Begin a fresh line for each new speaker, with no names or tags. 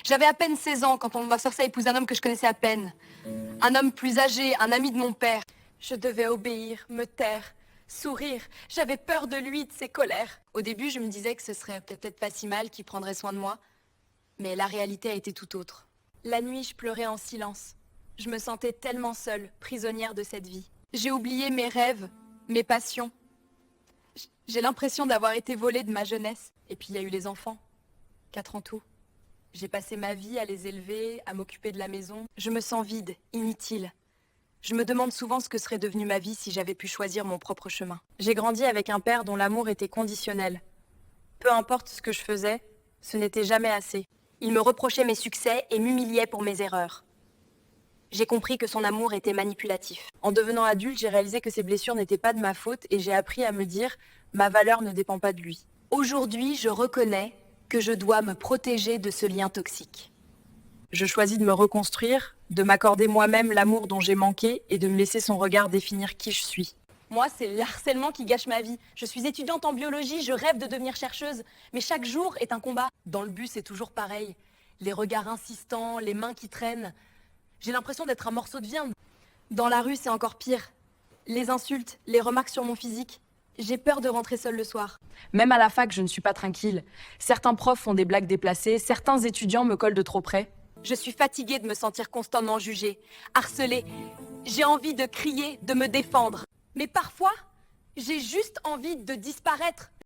J'avais à peine 16 ans quand on m'a forcé à épouser un homme que je connaissais à peine. Un homme plus âgé, un ami de mon père. Je devais obéir, me taire, sourire. J'avais peur de lui, de ses colères. Au début, je me disais que ce serait peut-être pas si mal qu'il prendrait soin de moi. Mais la réalité a été tout autre. La nuit, je pleurais en silence. Je me sentais tellement seule, prisonnière de cette vie. J'ai oublié mes rêves, mes passions. J'ai l'impression d'avoir été volée de ma jeunesse. Et puis il y a eu les enfants. 4 en tout. J'ai passé ma vie à les élever, à m'occuper de la maison. Je me sens vide, inutile. Je me demande souvent ce que serait devenue ma vie si j'avais pu choisir mon propre chemin. J'ai grandi avec un père dont l'amour était conditionnel. Peu importe ce que je faisais, ce n'était jamais assez. Il me reprochait mes succès et m'humiliait pour mes erreurs. J'ai compris que son amour était manipulatif. En devenant adulte, j'ai réalisé que ces blessures n'étaient pas de ma faute et j'ai appris à me dire « ma valeur ne dépend pas de lui ». Aujourd'hui, je reconnais que je dois me protéger de ce lien toxique. Je choisis de me reconstruire, de m'accorder moi-même l'amour dont j'ai manqué et de me laisser son regard définir qui je suis. Moi, c'est le harcèlement qui gâche ma vie. Je suis étudiante en biologie, je rêve de devenir chercheuse, mais chaque jour est un combat. Dans le bus, c'est toujours pareil. Les regards insistants, les mains qui traînent. J'ai l'impression d'être un morceau de viande. Dans la rue, c'est encore pire. Les insultes, les remarques sur mon physique. J'ai peur de rentrer seule le soir.
Même à la fac, je ne suis pas tranquille. Certains profs font des blagues déplacées, certains étudiants me collent de trop près.
Je suis fatiguée de me sentir constamment jugée, harcelée. J'ai envie de crier, de me défendre. Mais parfois, j'ai juste envie de disparaître.